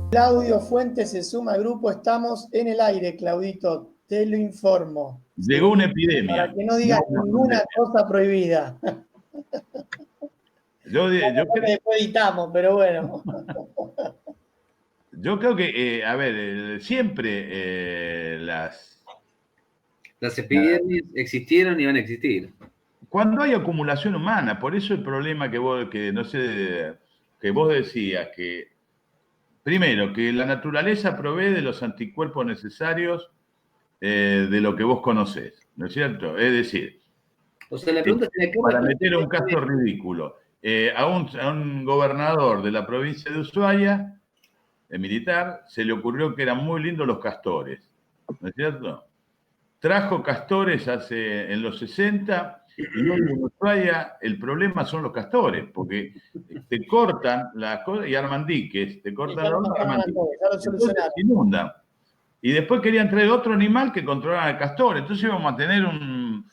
Claudio Fuentes se suma al grupo. Estamos en el aire, Claudito, te lo informo. Llegó una epidemia. Para que no digas ninguna cosa prohibida. Yo Después editamos, pero bueno. Yo creo que, a ver, siempre las epidemias existieron y van a existir. Cuando hay acumulación humana, por eso el problema que vos decías, que primero, que la naturaleza provee de los anticuerpos necesarios de lo que vos conocés, ¿no es cierto? Es decir, o sea, la pregunta es para meter un caso ridículo, a un gobernador de la provincia de Ushuaia, militar, se le ocurrió que eran muy lindos los castores, ¿no es cierto? Trajo castores en los 60 y no en Ushuaia, el problema son los castores, porque te cortan las cosas y arman diques, te cortan los entonces se inundan. Y después querían traer otro animal que controlara al castor, entonces íbamos a tener un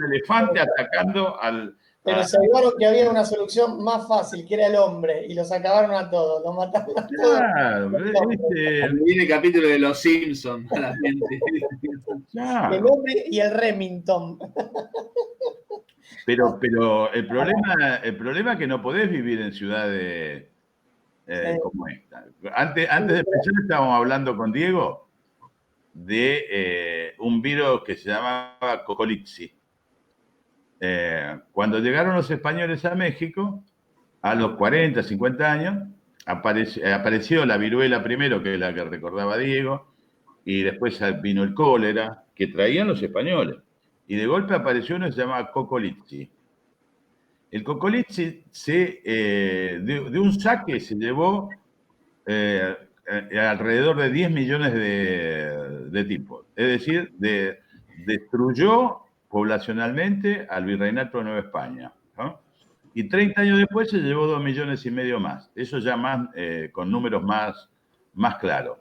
elefante atacando al... Pero se avivaron que había una solución más fácil, que era el hombre, y los acabaron a todos, los mataron a todos. Claro, viene el capítulo de Los Simpsons a la gente. Claro. El hombre y el Remington. Pero el problema es que no podés vivir en ciudades como esta. Antes de empezar estábamos hablando con Diego de un virus que se llamaba Cocolizzi. Cuando llegaron los españoles a México, a los 40, 50 años, apareció la viruela primero, que es la que recordaba Diego, y después vino el cólera, que traían los españoles. Y de golpe apareció uno que se llamaba Cocolizzi. El Cocolizzi de un saque se llevó alrededor de 10 millones de tipos. Es decir, destruyó poblacionalmente al virreinato de Nueva España, ¿no? Y 30 años después se llevó 2,5 millones más. Eso ya más, con números más claros.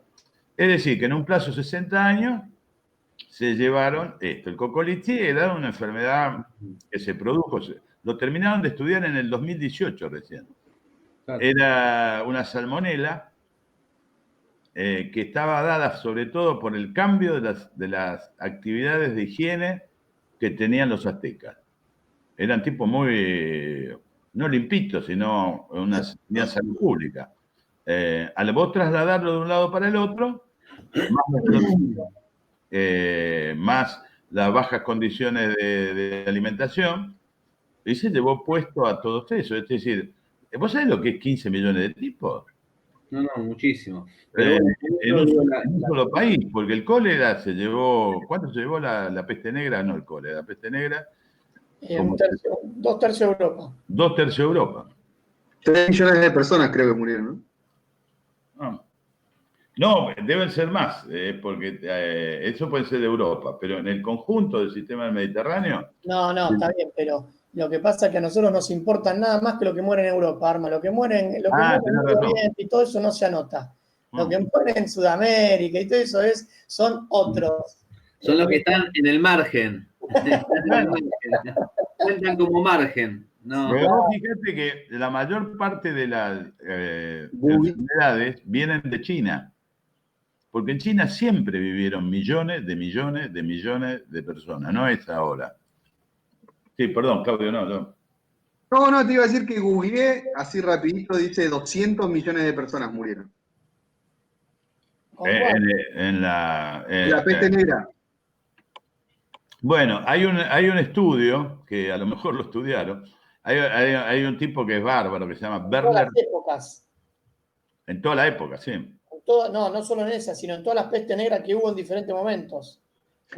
Es decir, que en un plazo de 60 años se llevaron esto. El Cocolizzi era una enfermedad que se produjo, lo terminaron de estudiar en el 2018 recién. Claro. Era una salmonela que estaba dada sobre todo por el cambio de las actividades de higiene que tenían los aztecas. Eran tipos muy, no limpitos, sino una salud pública. Al vos trasladarlo de un lado para el otro, más las bajas condiciones de alimentación, y se llevó puesto a todos eso. Es decir, ¿vos sabés lo que es 15 millones de tipos? No, muchísimo. Pero en un solo país, porque el cólera se llevó, ¿cuánto se llevó la peste negra? No el cólera, la peste negra. 2 tercios de Europa. 2 tercios de Europa. 3 millones de personas creo que murieron, ¿no? No, deben ser más, porque eso puede ser de Europa, pero en el conjunto del sistema del Mediterráneo... No, está bien, pero lo que pasa es que a nosotros nos importa nada más que lo que muere en Europa, Arma. Lo que muere en Oriente y todo eso no se anota. Lo que muere en Sudamérica y todo eso son otros. Son los que están en el margen. Cuentan como margen. No. Pero fíjate que la mayor parte de las enfermedades vienen de China. Porque en China siempre vivieron millones de personas, no es ahora. Sí, perdón, Claudio, no. No, te iba a decir que googleé, así rapidito, dice 200 millones de personas murieron. En la peste negra. Bueno, hay un estudio, que a lo mejor lo estudiaron, hay un tipo que es bárbaro, que se llama Werner. En todas las épocas. En toda la época, sí. No solo en esa, sino en todas las pestes negras que hubo en diferentes momentos.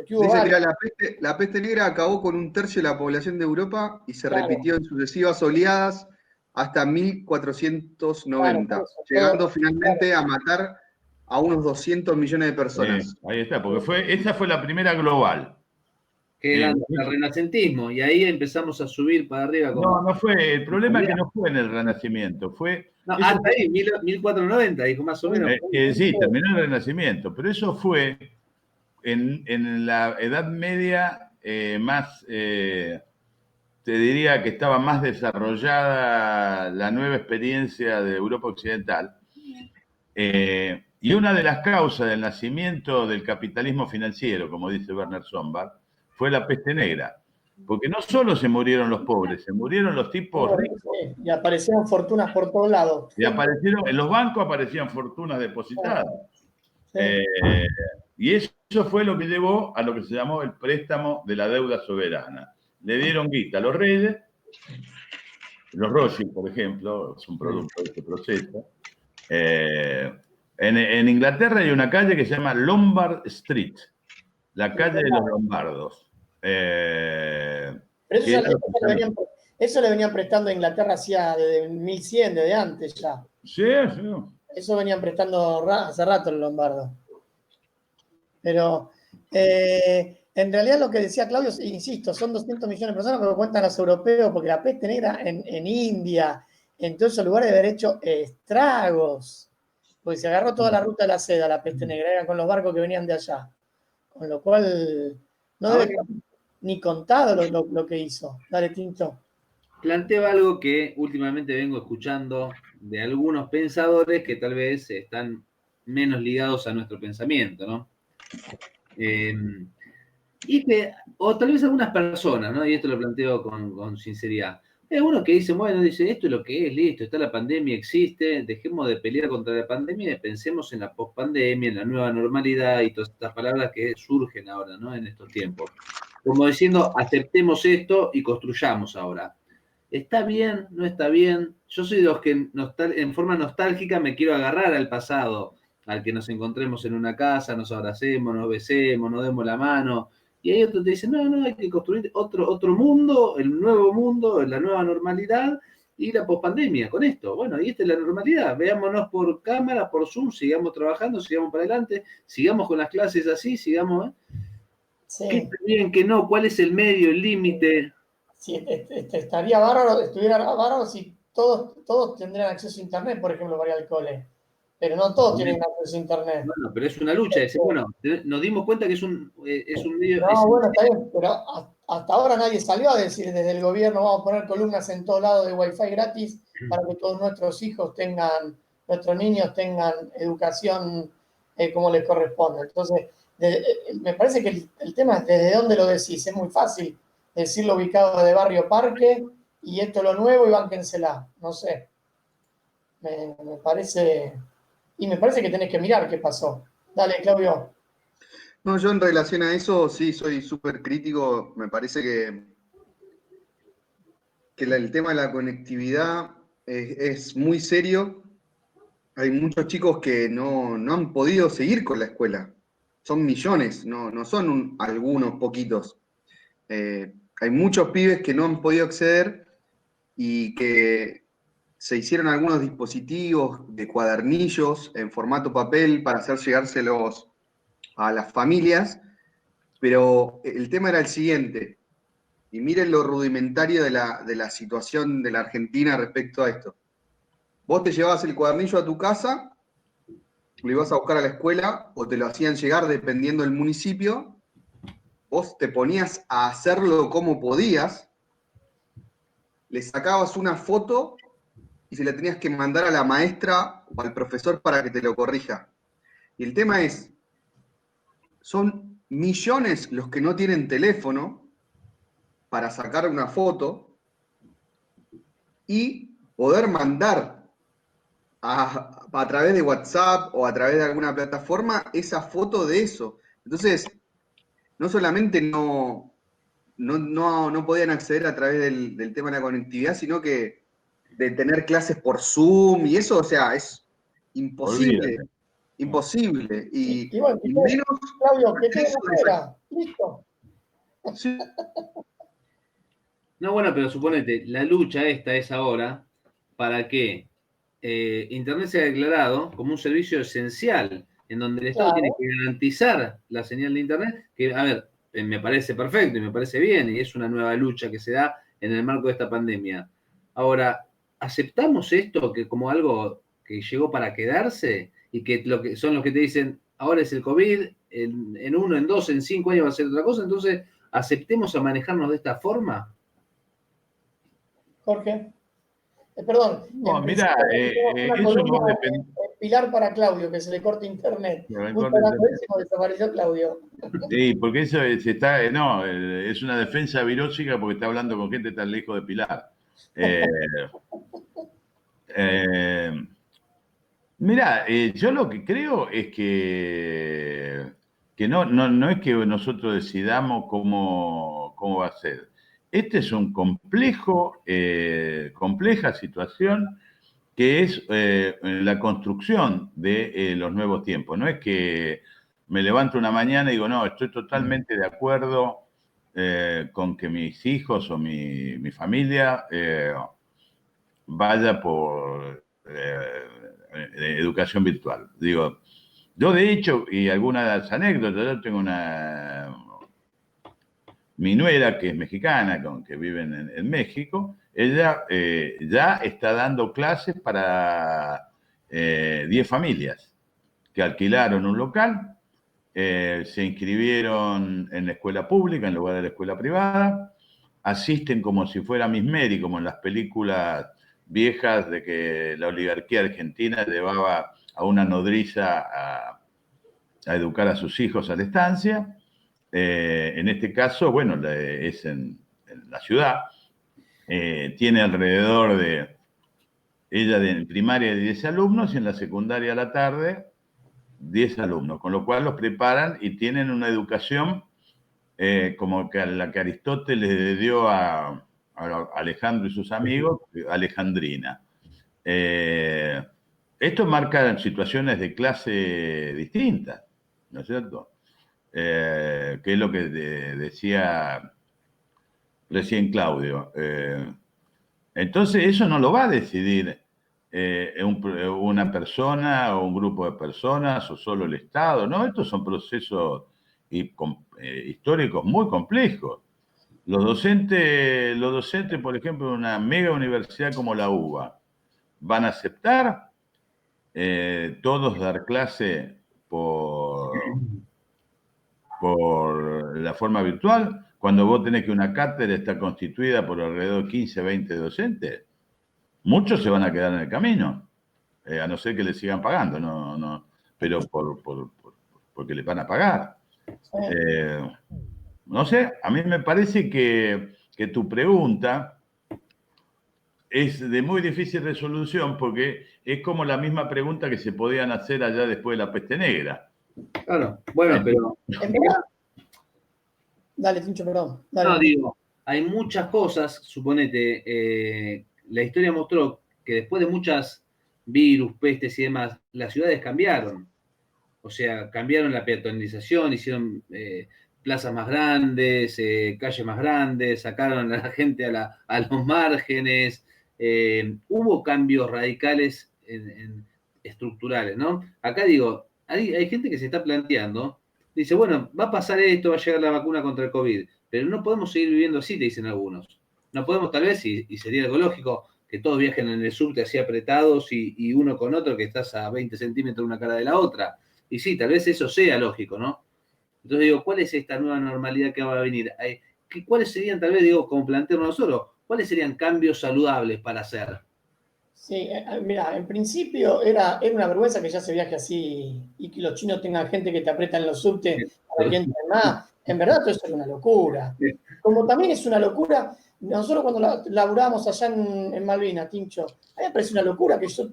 Dice que la peste negra acabó con 1/3 de la población de Europa y se repitió en sucesivas oleadas hasta 1490, llegando finalmente a matar a unos 200 millones de personas. Sí, ahí está, porque esa fue la primera global. Que era el renacentismo, y ahí empezamos a subir para arriba. No fue, el problema es que no fue en el Renacimiento, fue... No, hasta ahí, 1490, dijo más o menos. Sí, terminó el Renacimiento, pero eso fue en la Edad Media más te diría que estaba más desarrollada la nueva experiencia de Europa Occidental. Y una de las causas del nacimiento del capitalismo financiero, como dice Werner Sombart, fue la peste negra. Porque no solo se murieron los pobres, se murieron los tipos ricos. Y aparecieron fortunas por todos lados. Y aparecieron, en los bancos aparecían fortunas depositadas. Sí. Y eso fue lo que llevó a lo que se llamó el préstamo de la deuda soberana. Le dieron guita a los reyes, los Rothschild, por ejemplo, es un producto de este proceso. En Inglaterra hay una calle que se llama Lombard Street, la calle de los lombardos. Pero eso le venían prestando a Inglaterra hacía desde 1100, desde antes ya. Sí, sí. Eso venían prestando hace rato los lombardos. Pero en realidad lo que decía Claudio, insisto, son 200 millones de personas, pero cuentan los europeos, porque la peste negra en India, en todos esos lugares debe haber hecho estragos. Porque se agarró toda la ruta de la seda, la peste negra, era con los barcos que venían de allá. Con lo cual, no debe estar ni contado lo que hizo. Dale, Tinto. Planteo algo que últimamente vengo escuchando de algunos pensadores que tal vez están menos ligados a nuestro pensamiento, ¿no? Y que, o tal vez algunas personas, ¿no? Y esto lo planteo con sinceridad. Hay uno que dice, bueno, dice, esto es lo que es, listo, está la pandemia, existe, dejemos de pelear contra la pandemia y pensemos en la pospandemia, en la nueva normalidad y todas estas palabras que surgen ahora, ¿no? En estos tiempos. Como diciendo, aceptemos esto y construyamos ahora. ¿Está bien? ¿No está bien? Yo soy de los que en forma nostálgica me quiero agarrar al pasado, al que nos encontremos en una casa, nos abracemos, nos besemos, nos demos la mano. Y hay otros que dicen, no, hay que construir otro mundo, el nuevo mundo, la nueva normalidad y la pospandemia con esto. Bueno, y esta es la normalidad. Veámonos por cámara, por Zoom, sigamos trabajando, sigamos para adelante, sigamos con las clases así, sigamos. Sí. ¿Qué está bien, qué no? ¿Cuál es el medio, el límite? Sí, estaría bárbaro, estuviera bárbaro si todos tendrían acceso a internet, por ejemplo, para ir al cole. Pero no todos tienen acceso a internet. Bueno, pero es una lucha. Bueno, nos dimos cuenta que es un medio. No, bueno, está bien, pero hasta ahora nadie salió a decir desde el gobierno vamos a poner columnas en todos lados de Wi-Fi gratis para que todos nuestros hijos nuestros niños tengan educación como les corresponde. Entonces, me parece que el tema es desde dónde lo decís. Es muy fácil decirlo ubicado de Barrio Parque y esto es lo nuevo y bánquensela. No sé. Me parece que tenés que mirar qué pasó. Dale, Claudio. No, yo en relación a eso sí soy súper crítico. Me parece que el tema de la conectividad es muy serio. Hay muchos chicos que no han podido seguir con la escuela. Son millones, no son algunos poquitos. Hay muchos pibes que no han podido acceder y que se hicieron algunos dispositivos de cuadernillos en formato papel para hacer llegárselos a las familias, pero el tema era el siguiente, y miren lo rudimentario de la situación de la Argentina respecto a esto. Vos te llevabas el cuadernillo a tu casa, lo ibas a buscar a la escuela o te lo hacían llegar dependiendo del municipio, vos te ponías a hacerlo como podías, le sacabas una foto y se la tenías que mandar a la maestra o al profesor para que te lo corrija. Y el tema es, son millones los que no tienen teléfono para sacar una foto y poder mandar a través de WhatsApp o a través de alguna plataforma esa foto de eso. Entonces, no solamente no podían acceder a través del tema de la conectividad, sino que de tener clases por Zoom y eso, o sea, es imposible. Olvídate. Imposible. Y bueno, menos. Claudio, que quede afuera. Listo. Sí. No, bueno, pero suponete, la lucha esta es ahora para que Internet sea declarado como un servicio esencial, en donde el Estado tiene que garantizar la señal de Internet, que, a ver, me parece perfecto y me parece bien, y es una nueva lucha que se da en el marco de esta pandemia. Ahora, ¿aceptamos esto que como algo que llegó para quedarse? Y que son los que te dicen, ahora es el COVID, en 1, en 2, en 5 años va a ser otra cosa, entonces, ¿aceptemos a manejarnos de esta forma? Jorge. Perdón. No, mirá, eso no depende. Pilar para Claudio, que se le corte internet. Desapareció Claudio. Sí, porque eso no, es una defensa virósica porque está hablando con gente tan lejos de Pilar. Mirá, yo lo que creo es que no es que nosotros decidamos cómo va a ser. Este es un compleja situación que es la construcción de los nuevos tiempos. No es que me levanto una mañana y digo, no, estoy totalmente de acuerdo con que mis hijos o mi familia vaya por educación virtual. Digo, yo de hecho, y algunas anécdotas, yo tengo mi nuera, que es mexicana, que vive en México, ella ya está dando clases para 10 familias que alquilaron un local, se inscribieron en la escuela pública en lugar de la escuela privada, asisten como si fuera Miss Mary, como en las películas viejas de que la oligarquía argentina llevaba a una nodriza a educar a sus hijos a la estancia. En este caso, bueno, es en la ciudad. Tiene alrededor de en primaria de 10 alumnos y en la secundaria a la tarde 10 alumnos, con lo cual los preparan y tienen una educación como que la que Aristóteles le dio a Alejandro y sus amigos, alejandrina. Esto marca situaciones de clase distintas, ¿no es cierto? Que es lo que decía recién Claudio. Entonces, eso no lo va a decidir una persona o un grupo de personas o solo el Estado, ¿no? Estos son procesos históricos muy complejos. Los docentes, por ejemplo, de una mega universidad como la UBA, ¿van a aceptar todos dar clase por la forma virtual, cuando vos tenés que una cátedra está constituida por alrededor de 15, 20 docentes? Muchos se van a quedar en el camino, a no ser que les sigan pagando, no, pero porque les van a pagar. No sé, a mí me parece que tu pregunta es de muy difícil resolución porque es como la misma pregunta que se podían hacer allá después de la peste negra. Claro, bueno, pero... Dale, Tincho, perdón. Dale. No, digo, hay muchas cosas, suponete, la historia mostró que después de muchas virus, pestes y demás, las ciudades cambiaron. O sea, cambiaron la peatonalización, hicieron plazas más grandes, calles más grandes, sacaron a la gente a los márgenes. Hubo cambios radicales estructurales, ¿no? Acá digo, hay gente que se está planteando, dice, bueno, va a pasar esto, va a llegar la vacuna contra el COVID, pero no podemos seguir viviendo así, te dicen algunos. No podemos, tal vez, y sería algo lógico, que todos viajen en el subte así apretados y uno con otro que estás a 20 centímetros una cara de la otra. Y sí, tal vez eso sea lógico, ¿no? Entonces digo, ¿cuál es esta nueva normalidad que va a venir? ¿Cuáles serían, tal vez, digo, como plantearnos nosotros, cuáles serían cambios saludables para hacer? Sí, mira, en principio era una vergüenza que ya se viaje así y que los chinos tengan gente que te aprieta en los subtes para que entren más. En verdad, todo eso es una locura. Como también es una locura, nosotros cuando laburábamos allá en Malvinas, Tincho, a mí me parece una locura que yo,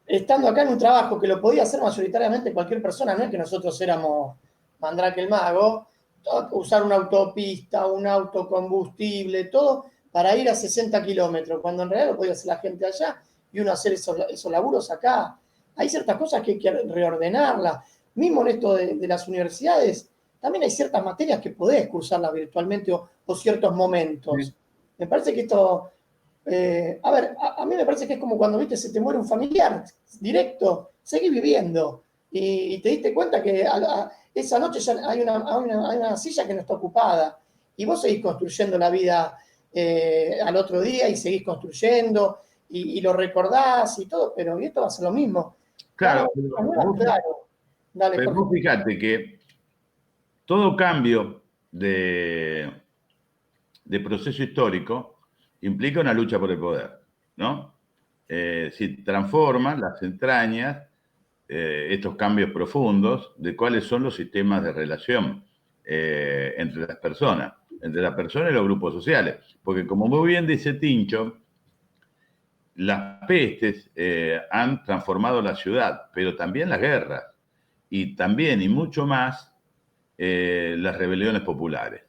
estando acá en un trabajo que lo podía hacer mayoritariamente cualquier persona, no es que nosotros éramos Mandrake el Mago, usar una autopista, un autocombustible, todo para ir a 60 kilómetros, cuando en realidad lo podía hacer la gente allá y uno hacer esos laburos acá. Hay ciertas cosas que hay que reordenarlas. Mismo en esto de las universidades, también hay ciertas materias que podés cursarlas virtualmente o ciertos momentos. Sí. Me parece que esto... a ver, a mí me parece que es como cuando, viste, se te muere un familiar directo, seguís viviendo y te diste cuenta que esa noche ya hay una silla que no está ocupada y vos seguís construyendo la vida al otro día y seguís construyendo y lo recordás y todo, pero esto va a ser lo mismo. Claro, claro. Dale, pero vos fíjate que todo cambio de proceso histórico implica una lucha por el poder, ¿no? Si transforman las entrañas, estos cambios profundos de cuáles son los sistemas de relación entre las personas y los grupos sociales. Porque como muy bien dice Tincho, las pestes han transformado la ciudad, pero también las guerras, y también, y mucho más, las rebeliones populares.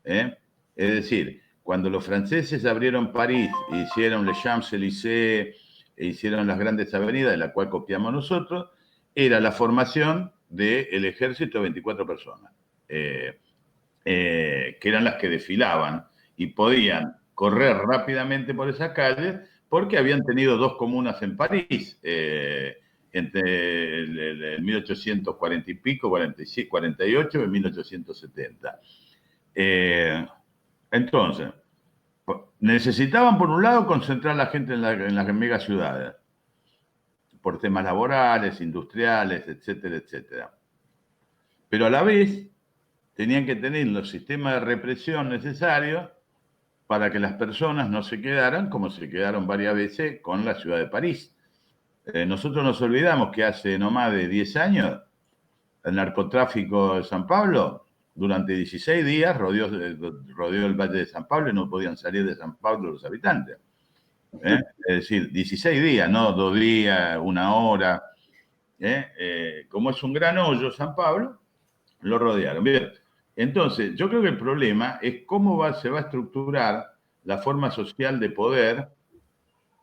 Es decir, cuando los franceses abrieron París, hicieron les Champs-Élysées, e hicieron las grandes avenidas, de la cual copiamos nosotros, era la formación del ejército de 24 personas, que eran las que desfilaban y podían correr rápidamente por esa calle porque habían tenido 2 comunas en París, entre el 1840 y pico, 46, 48 y 1870. Entonces, necesitaban, por un lado, concentrar a la gente en las mega ciudades, por temas laborales, industriales, etcétera, etcétera. Pero a la vez, tenían que tener los sistemas de represión necesarios para que las personas no se quedaran, como se quedaron varias veces con la ciudad de París. Nosotros nos olvidamos que hace no más de 10 años, el narcotráfico de San Pablo, durante 16 días rodeó el Valle de San Pablo y no podían salir de San Pablo los habitantes. Es decir, 16 días, no 2 días, 1 hora. Como es un gran hoyo San Pablo, lo rodearon. Bien. Entonces, yo creo que el problema es cómo se va a estructurar la forma social de poder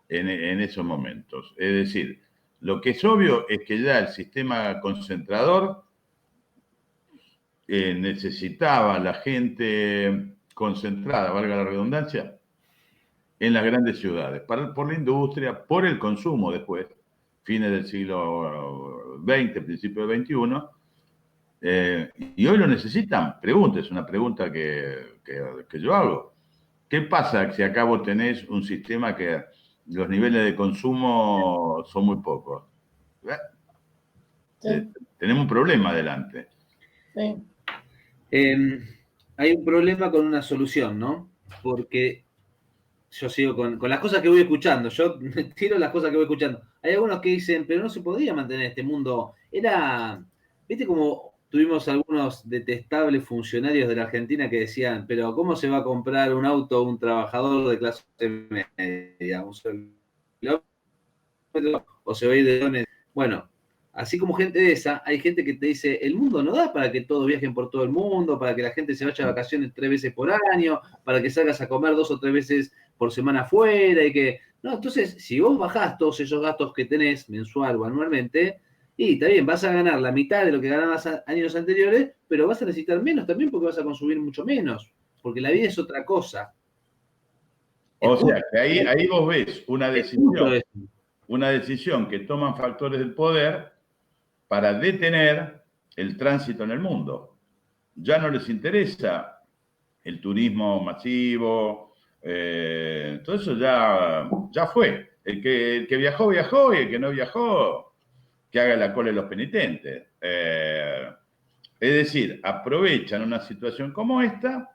en esos momentos. Es decir, lo que es obvio es que ya el sistema concentrador necesitaba la gente concentrada, valga la redundancia, en las grandes ciudades, por la industria, por el consumo después, fines del siglo XX, principio del XXI, y hoy lo necesitan. Es una pregunta que yo hago. ¿Qué pasa si acá vos tenés un sistema que los niveles de consumo son muy pocos? Sí. Tenemos un problema adelante. Sí. Hay un problema con una solución, ¿no? Porque yo sigo con las cosas que voy escuchando, yo tiro las cosas que voy escuchando. Hay algunos que dicen, pero no se podía mantener este mundo. ¿Viste como tuvimos algunos detestables funcionarios de la Argentina que decían, pero ¿cómo se va a comprar un auto un trabajador de clase media? O se va a ir de dones. Bueno, así como gente de esa, hay gente que te dice, el mundo no da para que todos viajen por todo el mundo, para que la gente se vaya de vacaciones 3 veces por año, para que salgas a comer 2 o 3 veces por semana afuera y que... No, entonces, si vos bajás todos esos gastos que tenés mensual o anualmente, y está bien, vas a ganar la mitad de lo que ganabas años anteriores, pero vas a necesitar menos también porque vas a consumir mucho menos, porque la vida es otra cosa. O sea, que ahí vos ves una decisión que toman factores del poder para detener el tránsito en el mundo. Ya no les interesa el turismo masivo, todo eso ya fue. El que viajó, viajó, y el que no viajó, que haga la cola de los penitentes. Es decir, aprovechan una situación como esta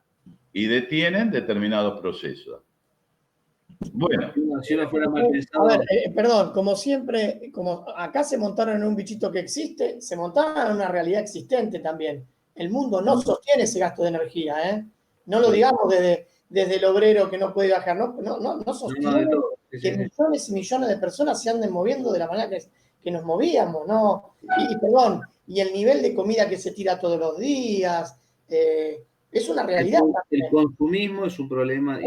y detienen determinados procesos. Bueno. Si uno fuera mal pensado... A ver, perdón, como siempre, como acá se montaron en un bichito que existe, se montaron en una realidad existente también. El mundo no sostiene ese gasto de energía, ¿eh? No lo digamos desde el obrero que no puede viajar, no sostiene que millones y millones de personas se anden moviendo de la manera que nos movíamos, ¿no? Perdón, y el nivel de comida que se tira todos los días, es una realidad. El consumismo es un problema.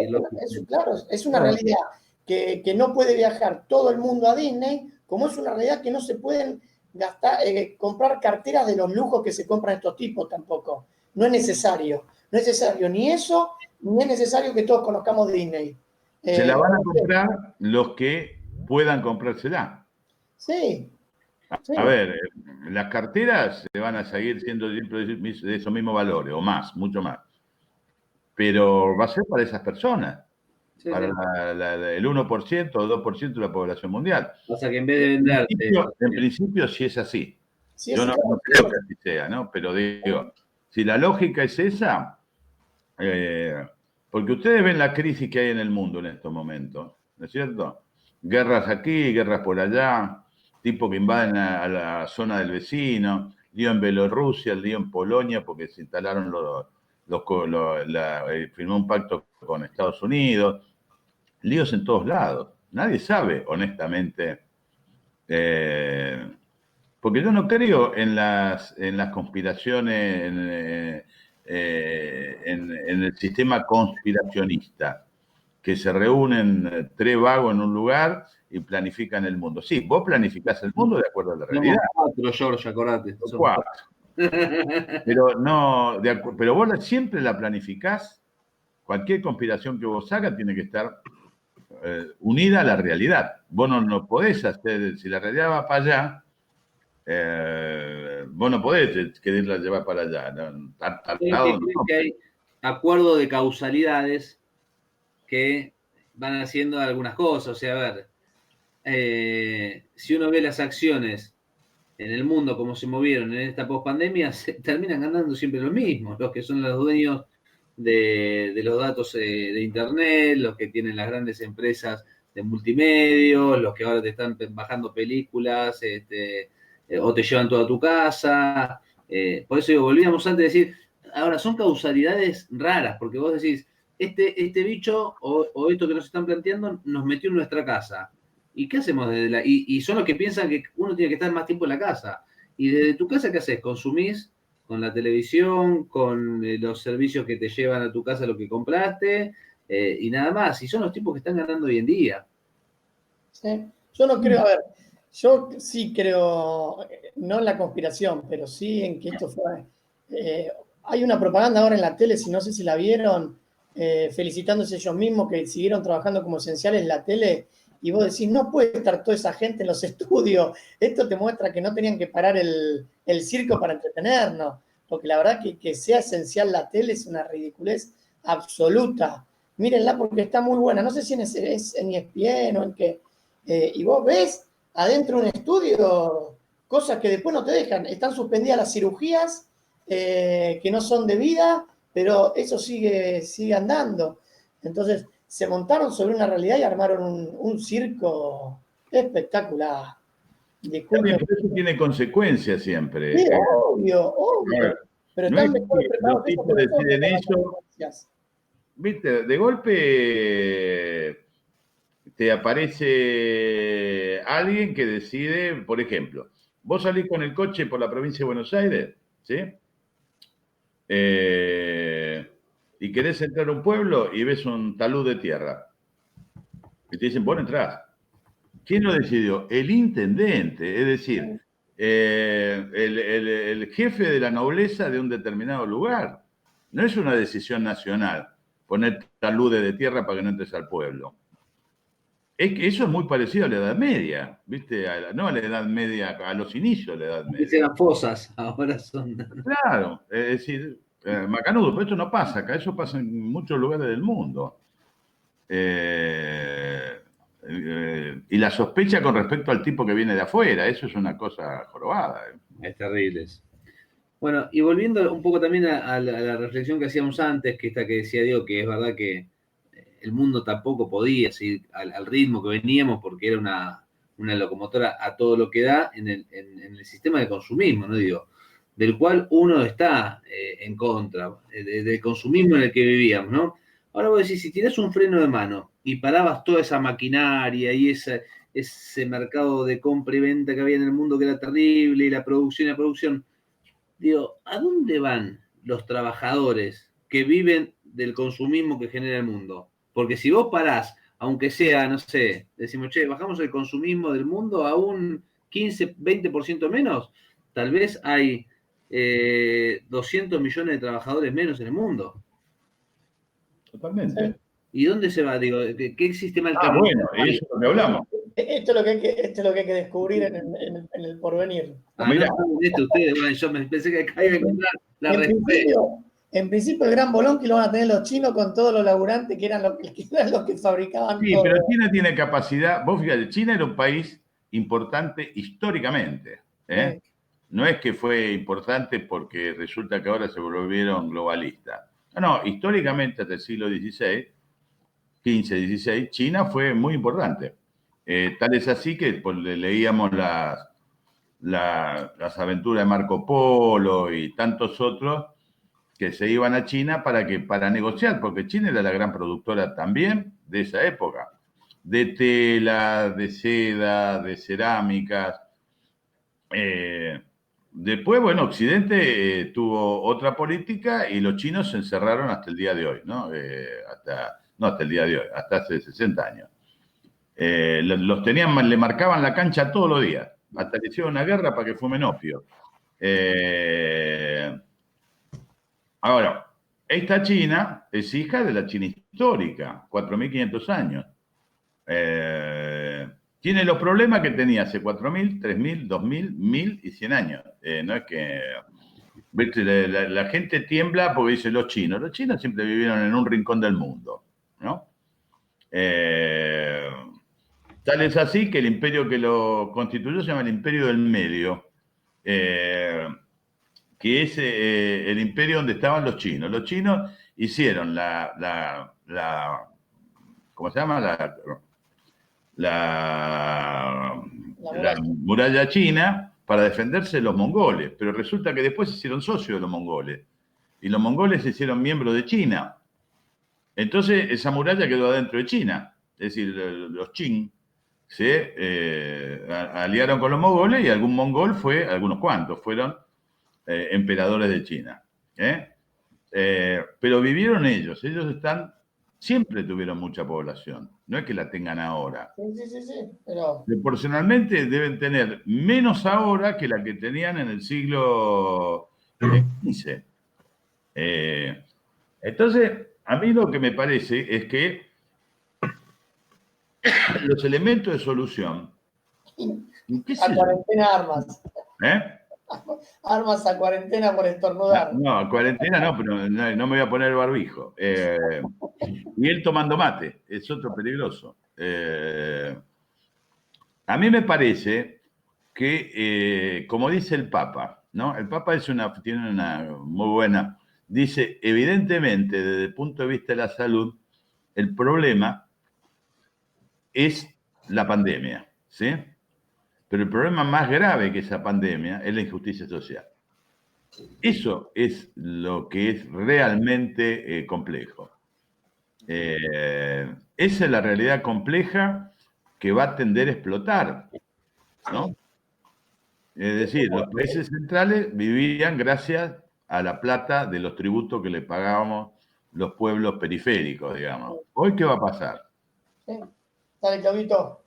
Claro, es una realidad que no puede viajar todo el mundo a Disney, como es una realidad que no se pueden comprar carteras de los lujos que se compran estos tipos tampoco. No es necesario. No es necesario ni eso, ni es necesario que todos conozcamos Disney. Se la van a comprar los que puedan comprársela. Sí. A ver, las carteras se van a seguir siendo de esos mismos valores, o más, mucho más. Pero va a ser para esas personas, para el 1% o 2% de la población mundial. O sea que en vez de venderte... En principio sí es así. Yo no creo que así sea, ¿no? Pero digo, si la lógica es esa, Porque ustedes ven la crisis que hay en el mundo en estos momentos, ¿no es cierto? Guerras aquí, guerras por allá, tipos que invaden a la zona del vecino, lío en Bielorrusia, lío en Polonia, porque se instalaron firmó un pacto con Estados Unidos, líos en todos lados. Nadie sabe, honestamente, porque yo no creo en las conspiraciones, en el sistema conspiracionista, que se reúnen 3 vagos en un lugar y planifican el mundo. Sí, vos planificás el mundo de acuerdo a la realidad. Somos 4, George, acordate. Somos 4. Pero no, pero vos siempre la planificás. Cualquier conspiración que vos hagas tiene que estar unida a la realidad. Vos no podés hacer, si la realidad va para allá, vos no podés quererla llevar para allá. ¿No? Creo que hay acuerdo de causalidades que van haciendo algunas cosas. O sea, a ver, si uno ve las acciones en el mundo como se movieron en esta pospandemia, terminan ganando siempre los mismos, los que son los dueños de los datos de Internet, los que tienen las grandes empresas de multimedios, los que ahora te están bajando películas, o te llevan toda tu casa. Por eso digo, volvíamos antes de decir, ahora son causalidades raras, porque vos decís, este bicho o esto que nos están planteando nos metió en nuestra casa. ¿Y qué hacemos desde y son los que piensan que uno tiene que estar más tiempo en la casa? ¿Y desde tu casa qué haces? ¿Consumís con la televisión, con los servicios que te llevan a tu casa lo que compraste, y nada más? Y son los tipos que están ganando hoy en día. Sí. Yo no creo, a ver, yo sí creo, no en la conspiración, pero sí en que esto fue... hay una propaganda ahora en la tele, si no sé si la vieron, felicitándose ellos mismos que siguieron trabajando como esenciales en la tele, y vos decís, no puede estar toda esa gente en los estudios. Esto te muestra que no tenían que parar el circo para entretenernos, porque la verdad que sea esencial la tele es una ridiculez absoluta. Mírenla porque está muy buena. No sé si es en ESPN o en qué. Y vos ves adentro de un estudio cosas que después no te dejan. Están suspendidas las cirugías que no son de vida, pero eso sigue andando. Entonces, se montaron sobre una realidad y armaron un circo espectacular. Disculpen. Pero eso tiene consecuencias siempre. Sí, obvio. Pero no están es mejor que preparados los tipos deciden eso. Viste, de golpe te aparece alguien que decide, por ejemplo, vos salís con el coche por la provincia de Buenos Aires, ¿sí? Y querés entrar a un pueblo y ves un talud de tierra. Y te dicen, vos no entrás. ¿Quién lo decidió? El intendente, es decir, el jefe de la nobleza de un determinado lugar. No es una decisión nacional poner taludes de tierra para que no entres al pueblo. Es que eso es muy parecido a la Edad Media, ¿viste? No a la Edad Media, a los inicios de la Edad Media. Eran fosas, ahora son... Claro, es decir, macanudo, pero esto no pasa acá, eso pasa en muchos lugares del mundo. Y la sospecha con respecto al tipo que viene de afuera, eso es una cosa jorobada. Es terrible eso. Bueno, y volviendo un poco también a la reflexión que hacíamos antes, que esta que decía Diego, que es verdad que el mundo tampoco podía seguir al ritmo que veníamos porque era una locomotora a todo lo que da en el sistema de consumismo, ¿no? Digo, del cual uno está en contra, del consumismo en el que vivíamos, ¿no? Ahora vos decís, si tirás un freno de mano y parabas toda esa maquinaria y ese mercado de compra y venta que había en el mundo que era terrible, y la producción, digo, ¿a dónde van los trabajadores que viven del consumismo que genera el mundo? Porque si vos parás, aunque sea, no sé, decimos, che, bajamos el consumismo del mundo a un 15, 20% menos, tal vez hay 200 millones de trabajadores menos en el mundo. Totalmente. ¿Y dónde se va? Digo, ¿qué sistema del camino? Bueno, eso es lo que hablamos. Esto es lo que hay que descubrir en el porvenir. Mira, ustedes, bueno, yo pensé que acá iba a encontrar la respuesta. En principio, el gran bolón que lo van a tener los chinos con todos los laburantes que eran los que fabricaban sí, todo. pero China tiene capacidad. Vos fíjate, China era un país importante históricamente. Sí. No es que fue importante porque resulta que ahora se volvieron globalistas. No, históricamente hasta el siglo XVI, XV, XVI, China fue muy importante. Tal es así que pues, leíamos las aventuras de Marco Polo y tantos otros que se iban a China para negociar, porque China era la gran productora también de esa época, de tela, de seda, de cerámicas. Después, bueno, Occidente tuvo otra política y los chinos se encerraron hasta el día de hoy, ¿no? No hasta el día de hoy, hasta hace 60 años. Los tenían, le marcaban la cancha todos los días, hasta que hicieron una guerra para que fumen opio. Ahora, esta China es hija de la China histórica, 4.500 años. Tiene los problemas que tenía hace 4.000, 3.000, 2.000, 1.000 y 100 años. No es que... ¿viste? La gente tiembla porque dice los chinos siempre vivieron en un rincón del mundo, ¿no? Tal es así que el imperio que lo constituyó se llama el Imperio del Medio, que es el imperio donde estaban los chinos. Los chinos hicieron ¿cómo se llama? La muralla china para defenderse de los mongoles, pero resulta que después se hicieron socios de los mongoles, y los mongoles se hicieron miembros de China. Entonces esa muralla quedó adentro de China, es decir, los Qing se aliaron con los mongoles y algún mongol algunos cuantos fueron emperadores de China. Pero vivieron ellos siempre tuvieron mucha población, no es que la tengan ahora. Sí, pero... Proporcionalmente deben tener menos ahora que la que tenían en el siglo XV. Entonces, a mí lo que me parece es que los elementos de solución... A cuarentena armas. ¿Eh? Armas a cuarentena por estornudar. No, a cuarentena no, pero no me voy a poner el barbijo. Y él tomando mate, es otro peligroso. A mí me parece que, como dice el Papa, ¿no? El Papa tiene una muy buena... Dice, evidentemente, desde el punto de vista de la salud, el problema es la pandemia, ¿sí? Pero el problema más grave que esa pandemia es la injusticia social. Eso es lo que es realmente complejo. Esa es la realidad compleja que va a tender a explotar, ¿no? Es decir, los países centrales vivían gracias a la plata de los tributos que le pagábamos los pueblos periféricos, digamos. ¿Hoy qué va a pasar? Sí. Dale, Claudito.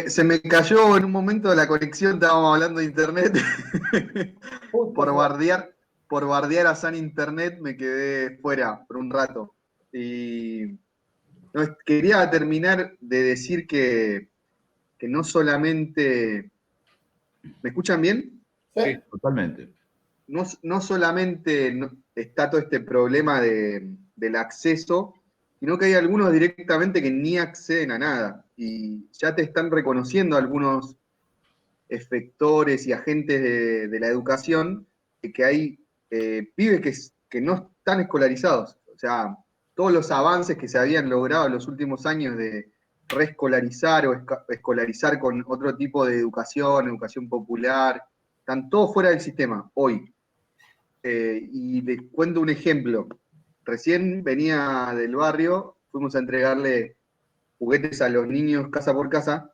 Se me cayó en un momento la conexión, estábamos hablando de internet. Por bardear a San Internet me quedé fuera por un rato. Y quería terminar de decir que no solamente... ¿Me escuchan bien? Sí, totalmente. No solamente está todo este problema del acceso, sino que hay algunos directamente que ni acceden a nada. Y ya te están reconociendo algunos efectores y agentes de la educación que hay pibes que no están escolarizados. O sea, todos los avances que se habían logrado en los últimos años de reescolarizar o escolarizar con otro tipo de educación popular, están todos fuera del sistema hoy. Y les cuento un ejemplo. Recién venía del barrio, fuimos a entregarle juguetes a los niños casa por casa,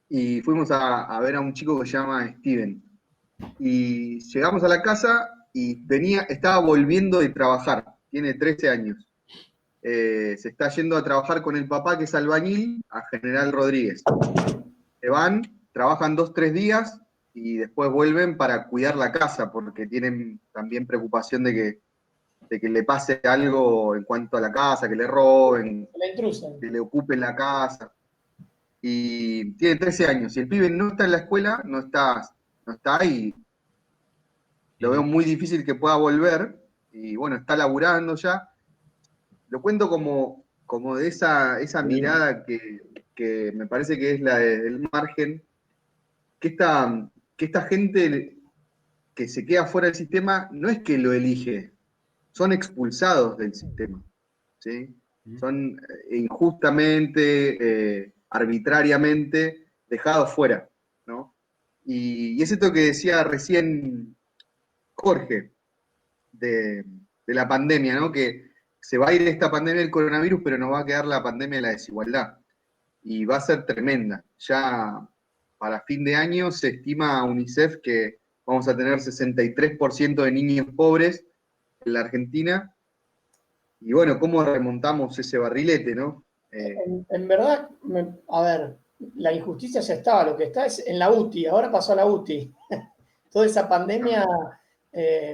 y fuimos a ver a un chico que se llama Steven. Y llegamos a la casa y estaba volviendo de trabajar, tiene 13 años. Se está yendo a trabajar con el papá, que es albañil, a General Rodríguez. Se van, trabajan 2-3 días y después vuelven para cuidar la casa, porque tienen también preocupación de que le pase algo en cuanto a la casa, que le roben, que le ocupen la casa. Y tiene 13 años. Si el pibe no está en la escuela, no está ahí. Lo veo muy difícil que pueda volver. Y bueno, está laburando ya. Lo cuento como de esa mirada que me parece que es la del margen. Que esta gente que se queda fuera del sistema no es que lo elige. son expulsados del sistema, ¿sí? Son injustamente, arbitrariamente dejados fuera, ¿no? Y es esto que decía recién Jorge, de la pandemia, ¿no? Que se va a ir esta pandemia del coronavirus, pero nos va a quedar la pandemia de la desigualdad. Y va a ser tremenda. Ya para fin de año se estima UNICEF que vamos a tener 63% de niños pobres en la Argentina. Y bueno, ¿cómo remontamos ese barrilete, no? En verdad, a ver, la injusticia ya estaba, lo que está es en la UTI, ahora pasó a la UTI. Toda esa pandemia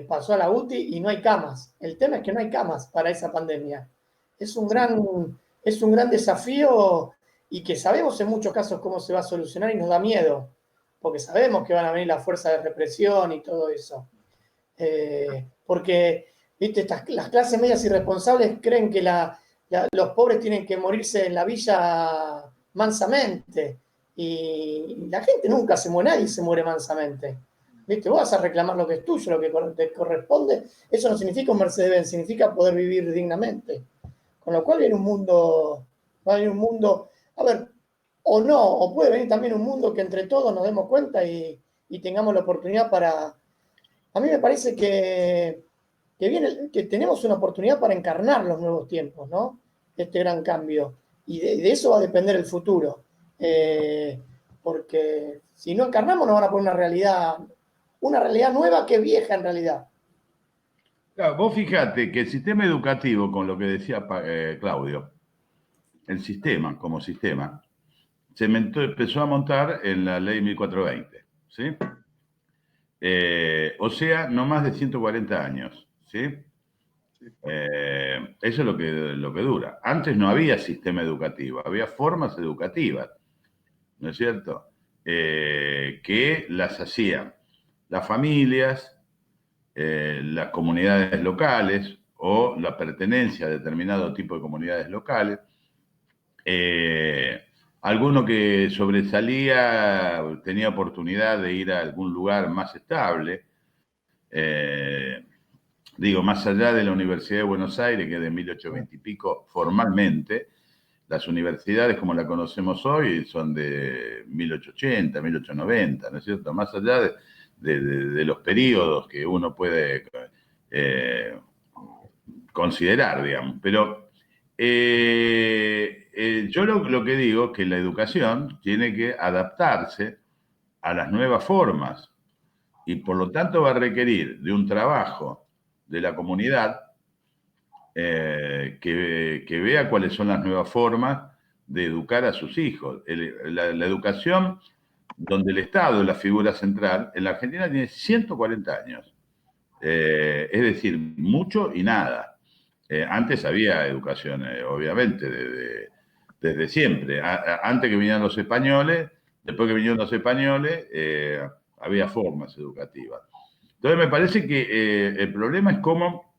pasó a la UTI y no hay camas. El tema es que no hay camas para esa pandemia. Es un gran desafío y que sabemos en muchos casos cómo se va a solucionar y nos da miedo, porque sabemos que van a venir las fuerzas de represión y todo eso. Porque, viste, las clases medias irresponsables creen que los pobres tienen que morirse en la villa mansamente. Y la gente nunca se muere, nadie se muere mansamente. ¿Viste? Vos vas a reclamar lo que es tuyo, lo que te corresponde. Eso no significa un Mercedes-Benz, significa poder vivir dignamente. Con lo cual va a venir un mundo, a ver, o no, o puede venir también un mundo que entre todos nos demos cuenta y tengamos la oportunidad para... A mí me parece que tenemos una oportunidad para encarnar los nuevos tiempos, ¿no? Este gran cambio. Y de eso va a depender el futuro. Porque si no encarnamos nos van a poner una realidad nueva que es vieja en realidad. Claro, vos fijate que el sistema educativo, con lo que decía Claudio, el sistema como sistema, empezó a montar en la ley 1420, ¿sí? O sea, no más de 140 años, ¿sí? Eso es lo que dura. Antes no había sistema educativo, había formas educativas, ¿no es cierto? Que las hacían las familias, las comunidades locales o la pertenencia a determinado tipo de comunidades locales. Alguno que sobresalía tenía oportunidad de ir a algún lugar más estable. Digo, más allá de la Universidad de Buenos Aires, que es de 1820 y pico formalmente, las universidades como la conocemos hoy son de 1880, 1890, ¿no es cierto? Más allá de los periodos que uno puede considerar, digamos. Pero yo lo que digo es que la educación tiene que adaptarse a las nuevas formas y por lo tanto va a requerir de un trabajo de la comunidad que vea cuáles son las nuevas formas de educar a sus hijos. La educación donde el Estado es la figura central, en la Argentina tiene 140 años. Es decir, mucho y nada. Antes había educación, obviamente, desde siempre. Antes que vinieran los españoles, después que vinieron los españoles, había formas educativas. Entonces me parece que el problema es cómo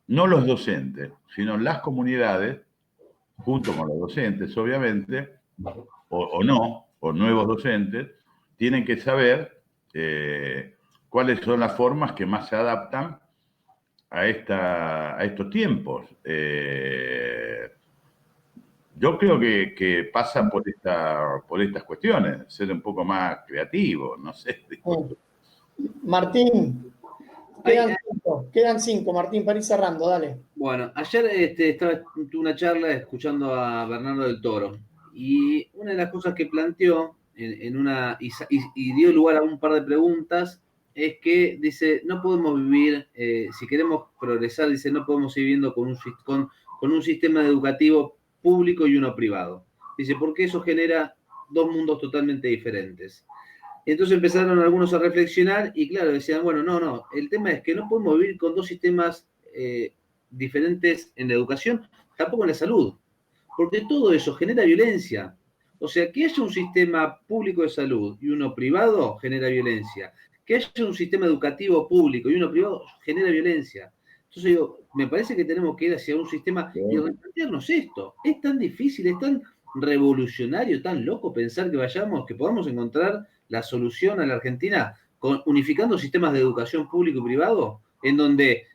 no los docentes, sino las comunidades, junto con los docentes, obviamente, o nuevos docentes, tienen que saber cuáles son las formas que más se adaptan a estos tiempos. Yo creo que pasa por estas cuestiones, ser un poco más creativo, no sé. Martín, quedan cinco, Martín, para ir cerrando, dale. Bueno, ayer tuve una charla escuchando a Bernardo del Toro y una de las cosas que planteó y dio lugar a un par de preguntas es que dice, no podemos vivir, si queremos progresar, dice, no podemos seguir viviendo con un sistema educativo público y uno privado. Dice, porque eso genera dos mundos totalmente diferentes. Entonces empezaron algunos a reflexionar y claro, decían, bueno, no, el tema es que no podemos vivir con dos sistemas diferentes en la educación, tampoco en la salud, porque todo eso genera violencia. O sea, que haya un sistema público de salud y uno privado genera violencia. Que haya un sistema educativo público y uno privado genera violencia. Entonces digo, me parece que tenemos que ir hacia un sistema y replantearnos esto. Es tan difícil, es tan revolucionario, tan loco pensar que podamos encontrar la solución a la Argentina unificando sistemas de educación público y privado, en donde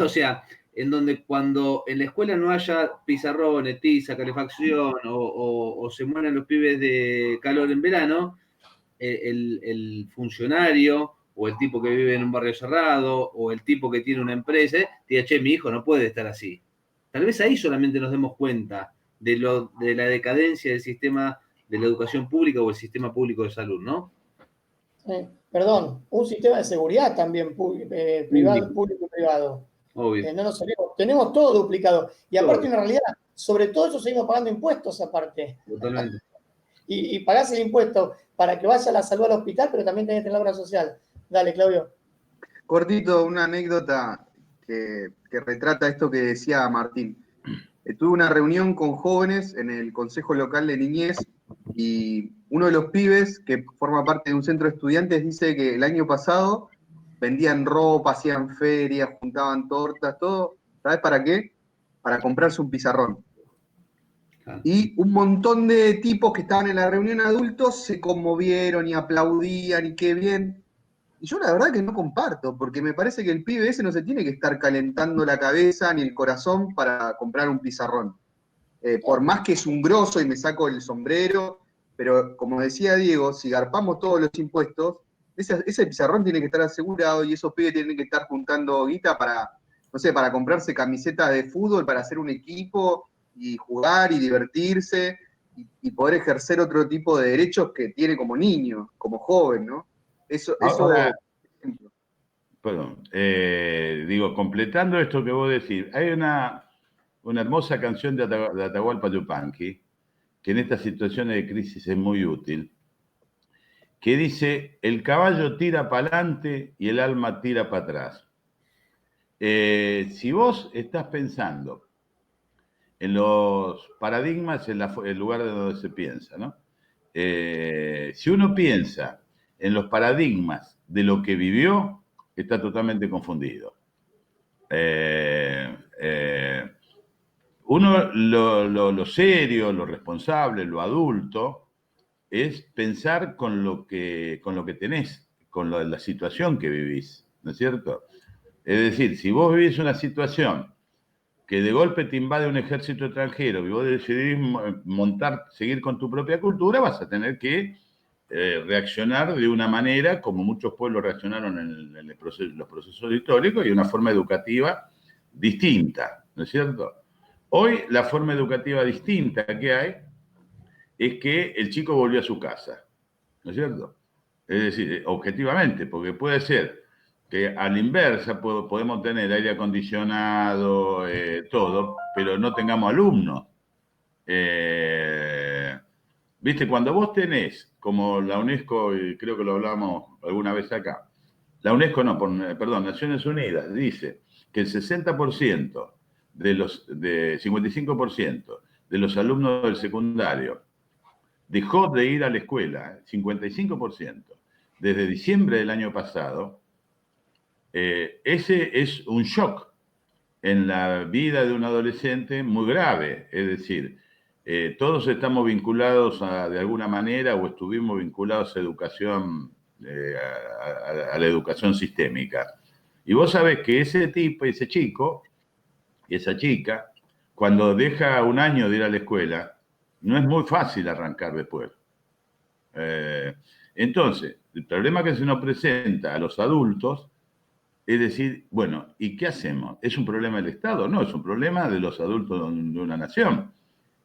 o sea, en donde cuando en la escuela no haya pizarrones, tiza, calefacción o se mueran los pibes de calor en verano, el funcionario o el tipo que vive en un barrio cerrado o el tipo que tiene una empresa, diga, che, mi hijo no puede estar así. Tal vez ahí solamente nos demos cuenta de la decadencia del sistema de la educación pública o el sistema público de salud, ¿no? Perdón, un sistema de seguridad también privado, público y privado. Obvio. No nos olvidemos, tenemos todo duplicado. Y aparte, Todo. en realidad, sobre todo eso seguimos pagando impuestos aparte. Totalmente. Y pagás el impuesto para que vaya la salud al hospital, pero también tenés que tener la obra social. Dale, Claudio. Cortito, una anécdota que retrata esto que decía Martín. Tuve una reunión con jóvenes en el Consejo Local de Niñez y uno de los pibes que forma parte de un centro de estudiantes dice que el año pasado vendían ropa, hacían ferias, juntaban tortas, todo. ¿Sabes para qué? Para comprarse un pizarrón. Claro. Y un montón de tipos que estaban en la reunión adultos se conmovieron y aplaudían y qué bien. Y yo la verdad que no comparto, porque me parece que el pibe ese no se tiene que estar calentando la cabeza ni el corazón para comprar un pizarrón. Por más que es un grosso y me saco el sombrero, pero como decía Diego, si garpamos todos los impuestos, ese pizarrón tiene que estar asegurado y esos pibes tienen que estar juntando guita para, no sé, para comprarse camisetas de fútbol, para hacer un equipo y jugar y divertirse y poder ejercer otro tipo de derechos que tiene como niño, como joven, ¿no? Eso Ahora, perdón, digo, completando esto que vos decís, hay una hermosa canción de Atahualpa Yupanqui, que en estas situaciones de crisis es muy útil, que dice, el caballo tira para adelante y el alma tira para atrás. Si vos estás pensando en los paradigmas, en el lugar de donde se piensa, ¿no? Si uno piensa en los paradigmas de lo que vivió, está totalmente confundido. Uno, lo serio, lo responsable, lo adulto, es pensar con lo que tenés, con la situación que vivís, ¿no es cierto? Es decir, si vos vivís una situación que de golpe te invade un ejército extranjero y vos decidís seguir con tu propia cultura, vas a tener que reaccionar de una manera como muchos pueblos reaccionaron en los procesos históricos y una forma educativa distinta, ¿no es cierto? Hoy la forma educativa distinta que hay es que el chico volvió a su casa, ¿no es cierto? Es decir, objetivamente, porque puede ser que a la inversa podemos tener aire acondicionado, todo, pero no tengamos alumnos. Viste, cuando vos tenés, como la UNESCO, y creo que lo hablamos alguna vez acá, la UNESCO no, perdón, Naciones Unidas dice que el 60% de 55% de los alumnos del secundario dejó de ir a la escuela, 55%, desde diciembre del año pasado. Ese es un shock en la vida de un adolescente muy grave. Es decir, todos estamos vinculados de alguna manera o estuvimos vinculados a educación, a la educación sistémica. Y vos sabés que ese tipo, ese chico, esa chica, cuando deja un año de ir a la escuela, no es muy fácil arrancar después. Entonces, el problema que se nos presenta a los adultos es decir, bueno, ¿y qué hacemos? ¿Es un problema del Estado? No, es un problema de los adultos de una nación.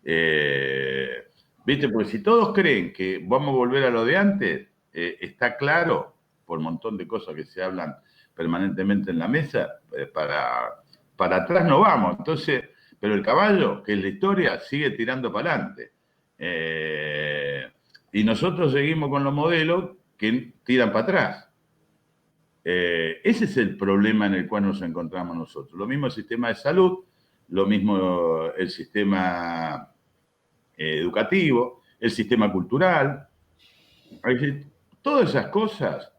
¿Viste? Porque si todos creen que vamos a volver a lo de antes, está claro, por un montón de cosas que se hablan permanentemente en la mesa, para atrás no vamos. Entonces, pero el caballo, que es la historia, sigue tirando para adelante. Y nosotros seguimos con los modelos que tiran para atrás. Ese es el problema en el cual nos encontramos nosotros. Lo mismo el sistema de salud, lo mismo el sistema educativo, el sistema cultural. Todas esas cosas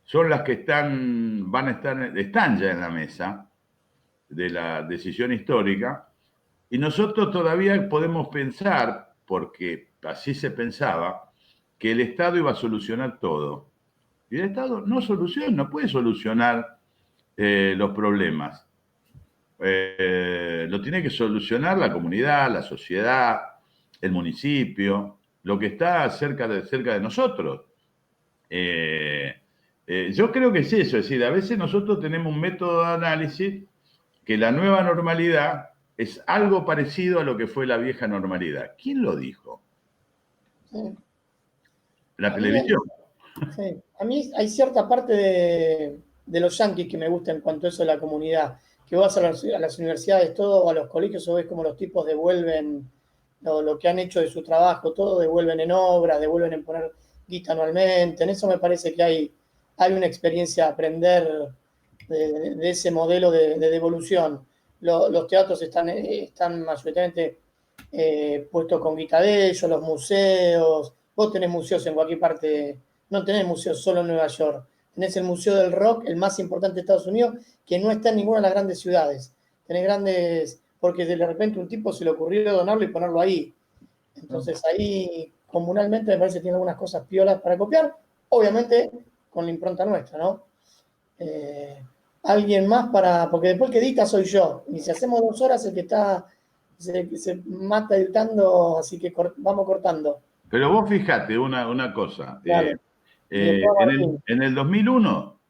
son las que están ya en la mesa de la decisión histórica y nosotros todavía podemos pensar, porque así se pensaba, que el Estado iba a solucionar todo. Y el Estado no puede solucionar los problemas. Lo tiene que solucionar la comunidad, la sociedad, el municipio, lo que está cerca de nosotros. Yo creo que es eso, es decir, a veces nosotros tenemos un método de análisis que la nueva normalidad es algo parecido a lo que fue la vieja normalidad. ¿Quién lo dijo? Sí. La A mí, televisión. sí. A mí hay cierta parte de los yanquis que me gusta en cuanto a eso de la comunidad. Que vas a las universidades, todo, a los colegios, o ves como los tipos devuelven lo que han hecho de su trabajo, todo devuelven en obras, devuelven en poner guita anualmente. En eso me parece que hay una experiencia a aprender de ese modelo de devolución. Los teatros están mayoritariamente puestos con guita de ellos, los museos. Vos tenés museos en cualquier parte, no tenés museos solo en Nueva York. Tenés el Museo del Rock, el más importante de Estados Unidos, que no está en ninguna de las grandes ciudades. Tenés grandes, porque de repente un tipo se le ocurrió donarlo y ponerlo ahí. Entonces ahí comunalmente me parece que tiene algunas cosas piolas para copiar, obviamente con la impronta nuestra, ¿no? Alguien más porque después el que edita soy yo, y si hacemos 2 horas el que se mata editando, así que vamos cortando. Pero vos fijate una cosa. Dale. En el 2001,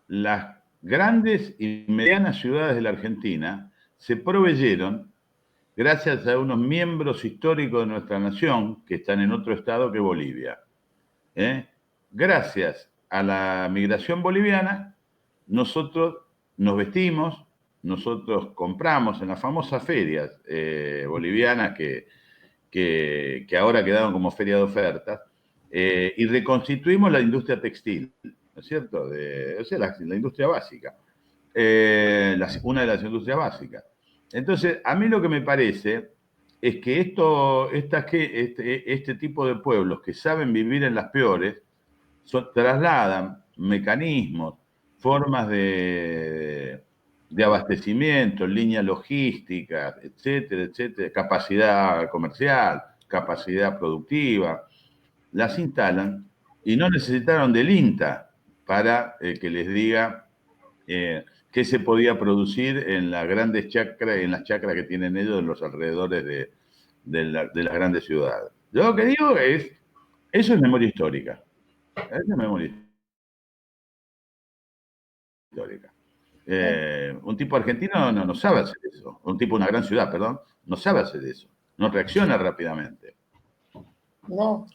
las grandes y medianas ciudades de la Argentina se proveyeron gracias a unos miembros históricos de nuestra nación que están en otro estado que Bolivia. Gracias a la migración boliviana, nosotros nos vestimos, nosotros compramos en las famosas ferias bolivianas que ahora quedaron como feria de ofertas, y reconstituimos la industria textil, ¿no es cierto? O sea, la industria básica, una de las industrias básicas. Entonces, a mí lo que me parece es que este tipo de pueblos que saben vivir en las peores trasladan mecanismos, formas de abastecimiento, líneas logísticas, etcétera, etcétera, capacidad comercial, capacidad productiva, las instalan y no necesitaron del INTA para que les diga qué se podía producir en las grandes chacras, en las chacras que tienen ellos en los alrededores de las grandes ciudades. Yo lo que digo es, eso es memoria histórica. Eso es memoria histórica. Un tipo argentino no sabe hacer eso. Un tipo de una gran ciudad, perdón, no sabe hacer eso. No reacciona rápidamente. No,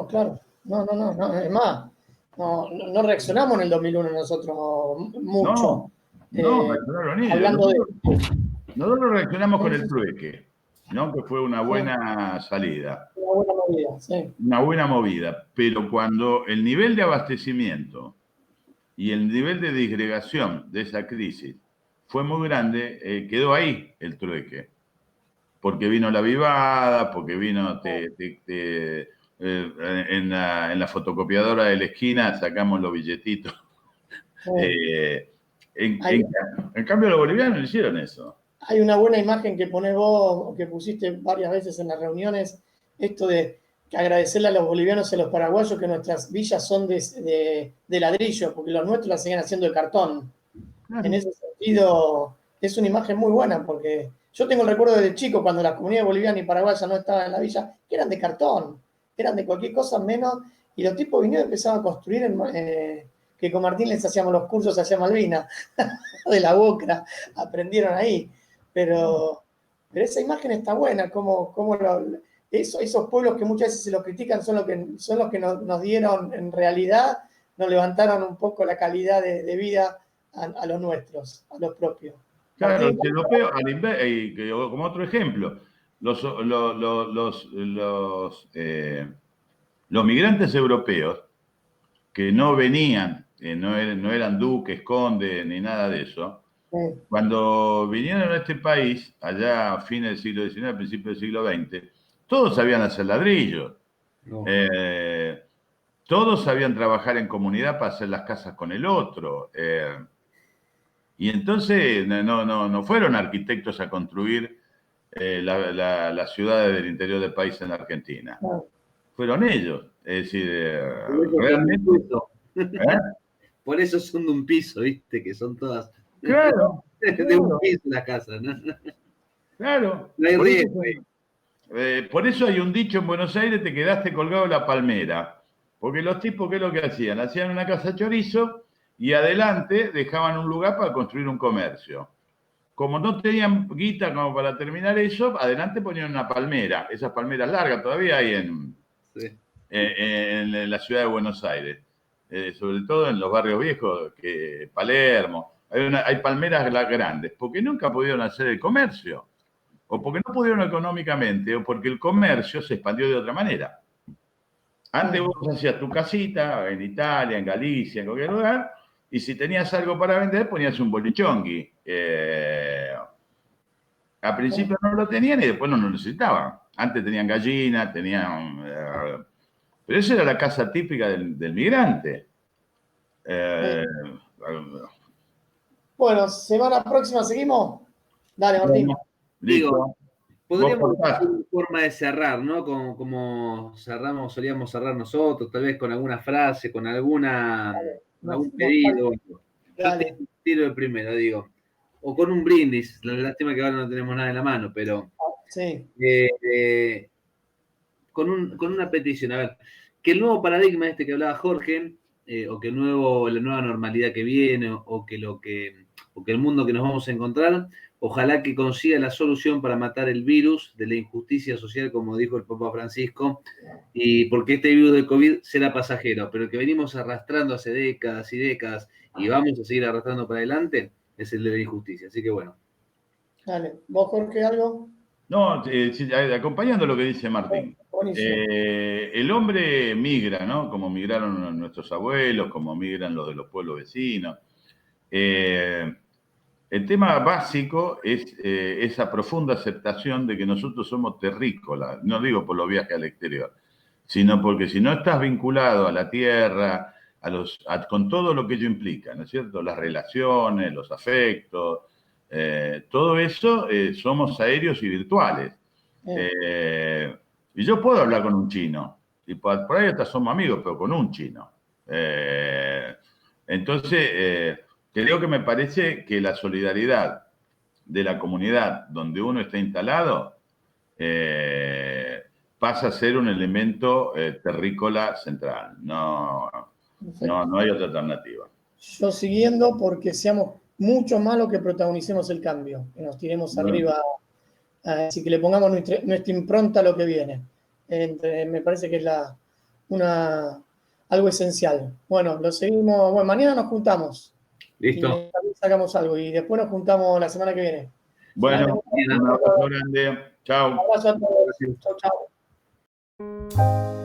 claro. No. Es más, no reaccionamos en el 2001 nosotros mucho. No, reaccionaron ellos. Hablando nosotros reaccionamos con el trueque, ¿no? Que fue una buena salida. Una buena movida, sí. Una buena movida. Pero cuando el nivel de abastecimiento y el nivel de disgregación de esa crisis fue muy grande, quedó ahí el trueque. Porque vino la vivada, porque vino en la fotocopiadora de la esquina sacamos los billetitos. En cambio los bolivianos no hicieron eso. Hay una buena imagen que pones vos, que pusiste varias veces en las reuniones, esto de que agradecerle a los bolivianos y a los paraguayos que nuestras villas son de ladrillo, porque los nuestros las siguen haciendo de cartón. Claro. En ese sentido, es una imagen muy buena, porque yo tengo el recuerdo de chico, cuando las comunidades bolivianas y paraguayas no estaban en la villa, que eran de cartón, eran de cualquier cosa menos, y los tipos vinieron y empezaban a construir, que con Martín les hacíamos los cursos hacia Malvinas, de la Boca, aprendieron ahí. Pero esa imagen está buena, como esos pueblos que muchas veces se los critican son los que nos dieron, en realidad, nos levantaron un poco la calidad de vida a los nuestros, a los propios. Claro, los europeos, como otro ejemplo, los migrantes europeos que no venían, no eran duques, condes, ni nada de eso, cuando vinieron a este país, allá a fines del siglo XIX, principios del siglo XX, todos sabían hacer ladrillos. No. Todos sabían trabajar en comunidad para hacer las casas con el otro. Y entonces no fueron arquitectos a construir las ciudades del interior del país en la Argentina. No. Fueron ellos. Es decir, realmente... Por eso son de un piso, ¿viste? Que son todas Claro. de un piso las casas, ¿no? Claro. No hay riesgo. Por eso hay un dicho en Buenos Aires, te quedaste colgado en la palmera. Porque los tipos, ¿qué es lo que hacían? Hacían una casa chorizo y adelante dejaban un lugar para construir un comercio. Como no tenían guita como para terminar eso, adelante ponían una palmera. Esas palmeras largas todavía hay en la ciudad de Buenos Aires. Sobre todo en los barrios viejos, Palermo. Hay palmeras grandes, porque nunca pudieron hacer el comercio. O porque no pudieron económicamente, o porque el comercio se expandió de otra manera. Antes vos hacías tu casita en Italia, en Galicia, en cualquier lugar, y si tenías algo para vender, ponías un bolichongui. Al principio no lo tenían y después no lo necesitaban. Antes tenían gallinas, pero esa era la casa típica del migrante. Bueno, semana próxima seguimos. Dale, Martín. Digo, podríamos hacer una forma de cerrar, ¿no? Como solíamos cerrar nosotros, tal vez con alguna frase, con algún pedido. Yo te tiro el primero, digo. O con un brindis. La lástima que ahora no tenemos nada en la mano, pero sí. Con una petición. A ver, que el nuevo paradigma que hablaba Jorge, o que la nueva normalidad que viene, o que el mundo que nos vamos a encontrar, ojalá que consiga la solución para matar el virus de la injusticia social, como dijo el Papa Francisco, y porque este virus del COVID será pasajero, pero el que venimos arrastrando hace décadas y décadas y vamos a seguir arrastrando para adelante es el de la injusticia. Así que bueno. Dale. ¿Vos, Jorge, algo? No, acompañando lo que dice Martín. El hombre migra, ¿no? Como migraron nuestros abuelos, como migran los de los pueblos vecinos. El tema básico es esa profunda aceptación de que nosotros somos terrícolas, no digo por los viajes al exterior, sino porque si no estás vinculado a la tierra, con todo lo que ello implica, ¿no es cierto? Las relaciones, los afectos, todo eso somos aéreos y virtuales. Y yo puedo hablar con un chino, y por ahí hasta somos amigos, pero con un chino. Entonces, creo que me parece que la solidaridad de la comunidad donde uno está instalado pasa a ser un elemento terrícola central. No hay otra alternativa. Yo siguiendo porque seamos mucho más los que protagonicemos el cambio, que nos tiremos arriba, así que le pongamos nuestra impronta a lo que viene. Me parece que es algo esencial. Bueno, lo seguimos. Bueno, mañana nos juntamos. Listo. Y sacamos algo y después nos juntamos la semana que viene. Bueno, un abrazo grande. Chao. Un abrazo a todos. Chao, chao.